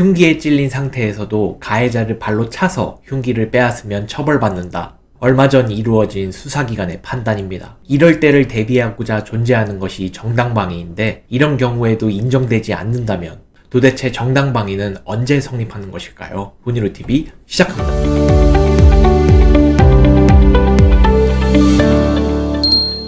흉기에 찔린 상태에서도 가해자를 발로 차서 흉기를 빼앗으면 처벌받는다. 얼마 전 이루어진 수사기관의 판단입니다. 이럴 때를 대비하고자 존재하는 것이 정당방위인데 이런 경우에도 인정되지 않는다면 도대체 정당방위는 언제 성립하는 것일까요? 훈이로TV 시작합니다.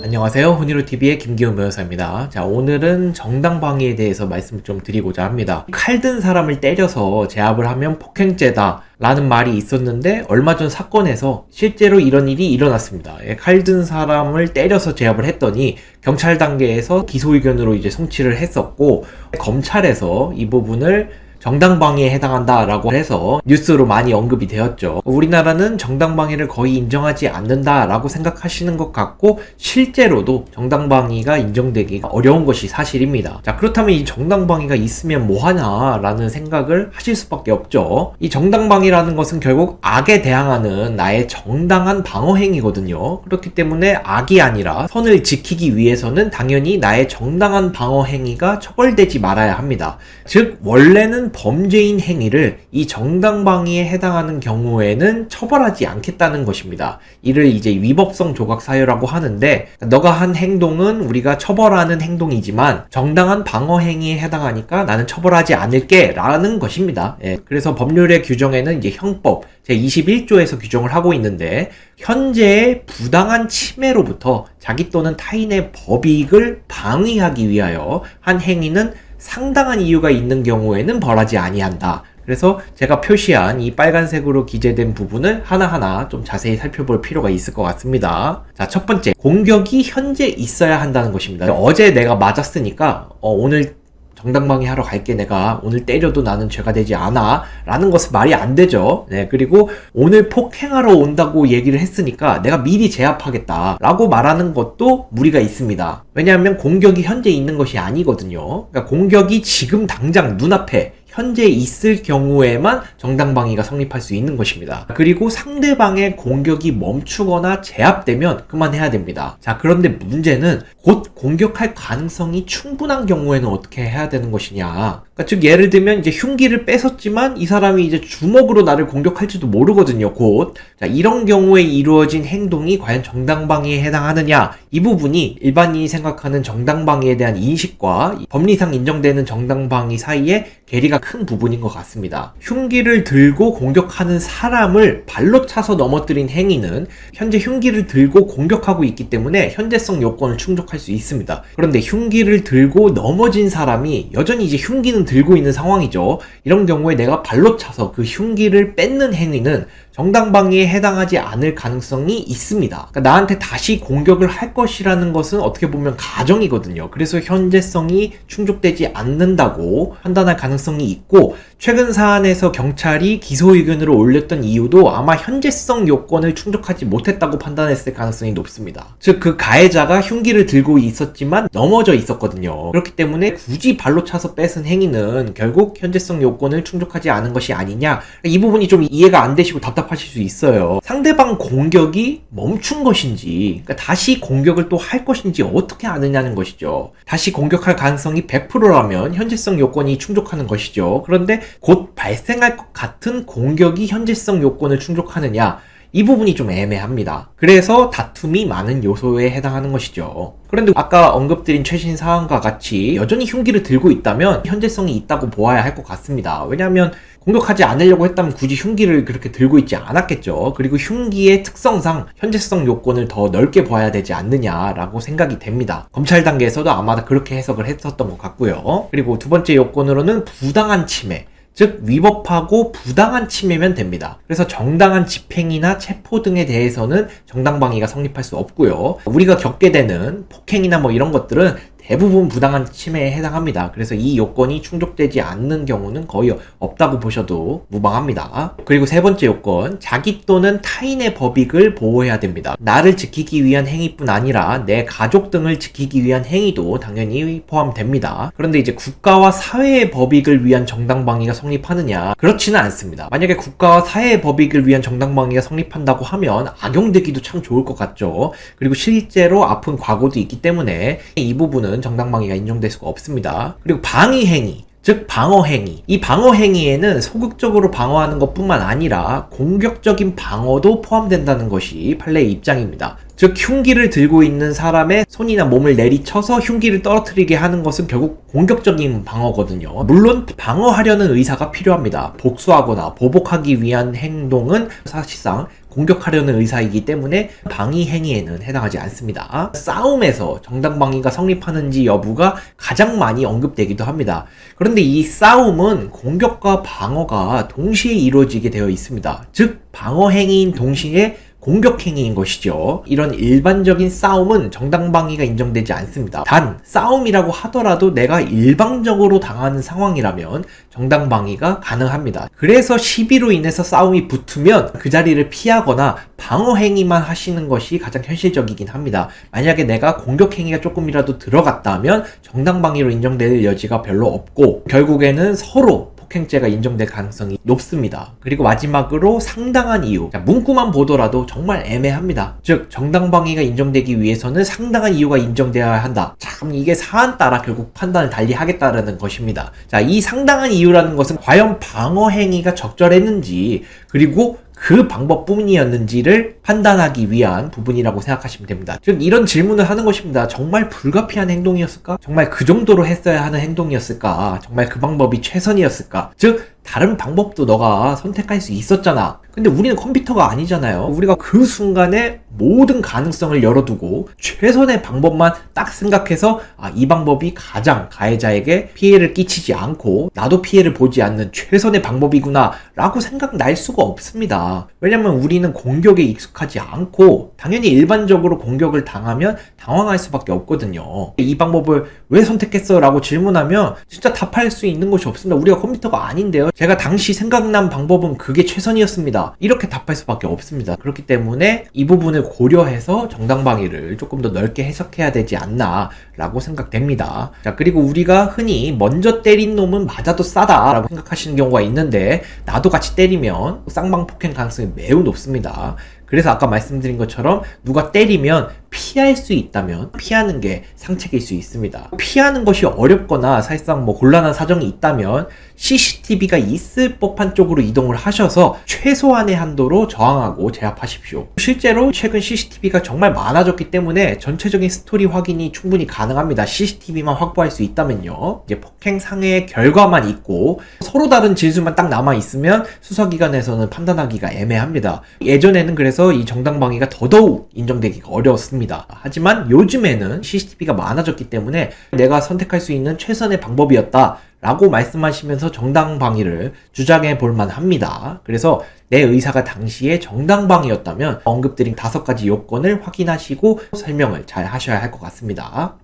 안녕하세요. 훈이로TV의 김기훈 변호사입니다. 자, 오늘은 정당방위에 대해서 말씀을 좀 드리고자 합니다. 칼든 사람을 때려서 제압을 하면 폭행죄다 라는 말이 있었는데 얼마 전 사건에서 실제로 이런 일이 일어났습니다. 칼든 사람을 때려서 제압을 했더니 경찰 단계에서 기소 의견으로 이제 송치를 했었고, 검찰에서 이 부분을 정당방위에 해당한다라고 해서 뉴스로 많이 언급이 되었죠. 우리나라는 정당방위를 거의 인정하지 않는다라고 생각하시는 것 같고, 실제로도 정당방위가 인정되기가 어려운 것이 사실입니다. 자, 그렇다면 이 정당방위가 있으면 뭐하냐라는 생각을 하실 수밖에 없죠. 이 정당방위라는 것은 결국 악에 대항하는 나의 정당한 방어행위거든요. 그렇기 때문에 악이 아니라 선을 지키기 위해서는 당연히 나의 정당한 방어행위가 처벌되지 말아야 합니다. 즉, 원래는 범죄인 행위를 이 정당방위에 해당하는 경우에는 처벌하지 않겠다는 것입니다. 이를 이제 위법성 조각 사유라고 하는데, 너가 한 행동은 우리가 처벌하는 행동이지만 정당한 방어 행위에 해당하니까 나는 처벌하지 않을게 라는 것입니다. 그래서 법률의 규정에는 이제 형법 제21조에서 규정을 하고 있는데, 현재의 부당한 침해로부터 자기 또는 타인의 법익을 방위하기 위하여 한 행위는 상당한 이유가 있는 경우에는 벌하지 아니한다. 그래서 제가 표시한 이 빨간색으로 기재된 부분을 하나하나 좀 자세히 살펴볼 필요가 있을 것 같습니다. 자, 첫 번째, 공격이 현재 있어야 한다는 것입니다. 어제 내가 맞았으니까 오늘 정당방위 하러 갈게, 내가 오늘 때려도 나는 죄가 되지 않아 라는 것은 말이 안 되죠. 그리고 오늘 폭행하러 온다고 얘기를 했으니까 내가 미리 제압하겠다 라고 말하는 것도 무리가 있습니다. 왜냐하면 공격이 현재 있는 것이 아니거든요. 그러니까 공격이 지금 당장 눈앞에 현재 있을 경우에만 정당방위가 성립할 수 있는 것입니다. 그리고 상대방의 공격이 멈추거나 제압되면 그만해야 됩니다. 자, 그런데 문제는 곧 공격할 가능성이 충분한 경우에는 어떻게 해야 되는 것이냐. 그러니까 즉, 예를 들면 이제 흉기를 뺏었지만 이 사람이 이제 주먹으로 나를 공격할지도 모르거든요, 곧. 자, 이런 경우에 이루어진 행동이 과연 정당방위에 해당하느냐, 이 부분이 일반인이 생각하는 정당방위에 대한 인식과 법리상 인정되는 정당방위 사이에 괴리가 큰 부분인 것 같습니다. 흉기를 들고 공격하는 사람을 발로 차서 넘어뜨린 행위는 현재 흉기를 들고 공격하고 있기 때문에 현재성 요건을 충족할 수 있습니다. 그런데 흉기를 들고 넘어진 사람이 여전히 이제 흉기는 들고 있는 상황이죠. 이런 경우에 내가 발로 차서 그 흉기를 뺏는 행위는 정당방위에 해당하지 않을 가능성이 있습니다. 그러니까 나한테 다시 공격을 할 것이라는 것은 어떻게 보면 가정이거든요. 그래서 현재성이 충족되지 않는다고 판단할 가능성이 있고, 최근 사안에서 경찰이 기소 의견으로 올렸던 이유도 아마 현재성 요건을 충족하지 못했다고 판단했을 가능성이 높습니다. 즉, 그 가해자가 흉기를 들고 있었지만 넘어져 있었거든요. 그렇기 때문에 굳이 발로 차서 뺏은 행위는 결국 현재성 요건을 충족하지 않은 것이 아니냐, 이 부분이 좀 이해가 안 되시고 답답하실 수 있어요. 상대방 공격이 멈춘 것인지, 그러니까 다시 공격을 또 할 것인지 어떻게 아느냐는 것이죠. 다시 공격할 가능성이 100%라면 현재성 요건이 충족하는 것이죠. 그런데 곧 발생할 것 같은 공격이 현재성 요건을 충족하느냐, 이 부분이 좀 애매합니다. 그래서 다툼이 많은 요소에 해당하는 것이죠. 그런데 아까 언급드린 최신 사안과 같이 여전히 흉기를 들고 있다면 현재성이 있다고 보아야 할 것 같습니다. 왜냐하면 공격하지 않으려고 했다면 굳이 흉기를 그렇게 들고 있지 않았겠죠. 그리고 흉기의 특성상 현재성 요건을 더 넓게 봐야 되지 않느냐라고 생각이 됩니다. 검찰 단계에서도 아마 그렇게 해석을 했었던 것 같고요. 그리고 두 번째 요건으로는 부당한 침해, 즉 위법하고 부당한 침해면 됩니다. 그래서 정당한 집행이나 체포 등에 대해서는 정당방위가 성립할 수 없고요. 우리가 겪게 되는 폭행이나 뭐 이런 것들은 대부분 부당한 침해에 해당합니다. 그래서 이 요건이 충족되지 않는 경우는 거의 없다고 보셔도 무방합니다. 그리고 세 번째 요건, 자기 또는 타인의 법익을 보호해야 됩니다. 나를 지키기 위한 행위뿐 아니라 내 가족 등을 지키기 위한 행위도 당연히 포함됩니다. 그런데 이제 국가와 사회의 법익을 위한 정당방위가 성립하느냐, 그렇지는 않습니다. 만약에 국가와 사회의 법익을 위한 정당방위가 성립한다고 하면 악용되기도 참 좋을 것 같죠. 그리고 실제로 아픈 과거도 있기 때문에 이 부분은 정당방위가 인정될 수가 없습니다. 그리고 방위행위, 즉 방어행위. 이 방어행위에는 소극적으로 방어하는 것뿐만 아니라 공격적인 방어도 포함된다는 것이 판례의 입장입니다. 즉 흉기를 들고 있는 사람의 손이나 몸을 내리쳐서 흉기를 떨어뜨리게 하는 것은 결국 공격적인 방어거든요. 물론 방어하려는 의사가 필요합니다. 복수하거나 보복하기 위한 행동은 사실상 공격하려는 의사이기 때문에 방위 행위에는 해당하지 않습니다. 싸움에서 정당방위가 성립하는지 여부가 가장 많이 언급되기도 합니다. 그런데 이 싸움은 공격과 방어가 동시에 이루어지게 되어 있습니다. 즉 방어 행위인 동시에 공격 행위인 것이죠. 이런 일반적인 싸움은 정당방위가 인정되지 않습니다. 단 싸움이라고 하더라도 내가 일방적으로 당하는 상황이라면 정당방위가 가능합니다. 그래서 시비로 인해서 싸움이 붙으면 그 자리를 피하거나 방어 행위만 하시는 것이 가장 현실적이긴 합니다. 만약에 내가 공격 행위가 조금이라도 들어갔다면 정당방위로 인정될 여지가 별로 없고 결국에는 서로 폭행죄가 인정될 가능성이 높습니다. 그리고 마지막으로 상당한 이유. 문구만 보더라도 정말 애매합니다. 즉 정당방위가 인정되기 위해서는 상당한 이유가 인정되어야 한다. 참 이게 사안 따라 결국 판단을 달리 하겠다라는 것입니다. 자, 이 상당한 이유라는 것은 과연 방어 행위가 적절했는지 그리고 그 방법뿐이었는지를 판단하기 위한 부분이라고 생각하시면 됩니다. 즉 이런 질문을 하는 것입니다. 정말 불가피한 행동이었을까? 정말 그 정도로 했어야 하는 행동이었을까? 정말 그 방법이 최선이었을까? 즉 다른 방법도 너가 선택할 수 있었잖아. 근데 우리는 컴퓨터가 아니잖아요. 우리가 그 순간에 모든 가능성을 열어두고 최선의 방법만 딱 생각해서 이 방법이 가장 가해자에게 피해를 끼치지 않고 나도 피해를 보지 않는 최선의 방법이구나 라고 생각날 수가 없습니다. 왜냐면 우리는 공격에 익숙하지 않고 당연히 일반적으로 공격을 당하면 당황할 수밖에 없거든요. 이 방법을 왜 선택했어? 라고 질문하면 진짜 답할 수 있는 것이 없습니다. 우리가 컴퓨터가 아닌데요. 제가 당시 생각난 방법은 그게 최선이었습니다. 이렇게 답할 수밖에 없습니다. 그렇기 때문에 이 부분을 고려해서 정당방위를 조금 더 넓게 해석해야 되지 않나 라고 생각됩니다. 자, 그리고 우리가 흔히 먼저 때린 놈은 맞아도 싸다 라고 생각하시는 경우가 있는데 나도 같이 때리면 쌍방폭행 가능성이 매우 높습니다. 그래서 아까 말씀드린 것처럼 누가 때리면 피할 수 있다면 피하는 게 상책일 수 있습니다. 피하는 것이 어렵거나 사실상 곤란한 사정이 있다면 CCTV가 있을 법한 쪽으로 이동을 하셔서 최소한의 한도로 저항하고 제압하십시오. 실제로 최근 CCTV가 정말 많아졌기 때문에 전체적인 스토리 확인이 충분히 가능합니다. CCTV만 확보할 수 있다면요. 이제 폭행 상해의 결과만 있고 서로 다른 진술만 딱 남아있으면 수사기관에서는 판단하기가 애매합니다. 예전에는 그래서 이 정당방위가 더더욱 인정되기가 어려웠습니다. 하지만 요즘에는 CCTV가 많아졌기 때문에 내가 선택할 수 있는 최선의 방법이었다 라고 말씀하시면서 정당방위를 주장해 볼 만합니다. 그래서 내 의사가 당시에 정당방위였다면 언급드린 5가지 요건을 확인하시고 설명을 잘 하셔야 할 것 같습니다.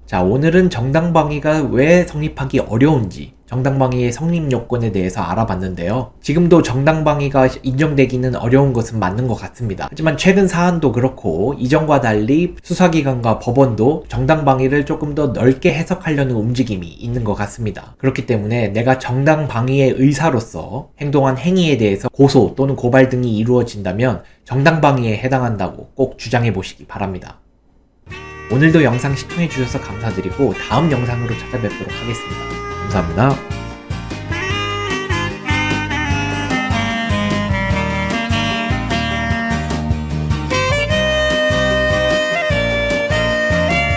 자, 오늘은 정당방위가 왜 성립하기 어려운지 정당방위의 성립 요건에 대해서 알아봤는데요. 지금도 정당방위가 인정되기는 어려운 것은 맞는 것 같습니다. 하지만 최근 사안도 그렇고 이전과 달리 수사기관과 법원도 정당방위를 조금 더 넓게 해석하려는 움직임이 있는 것 같습니다. 그렇기 때문에 내가 정당방위의 의사로서 행동한 행위에 대해서 고소 또는 고발 등이 이루어진다면 정당방위에 해당한다고 꼭 주장해 보시기 바랍니다. 오늘도 영상 시청해 주셔서 감사드리고 다음 영상으로 찾아뵙도록 하겠습니다. 감사합니다.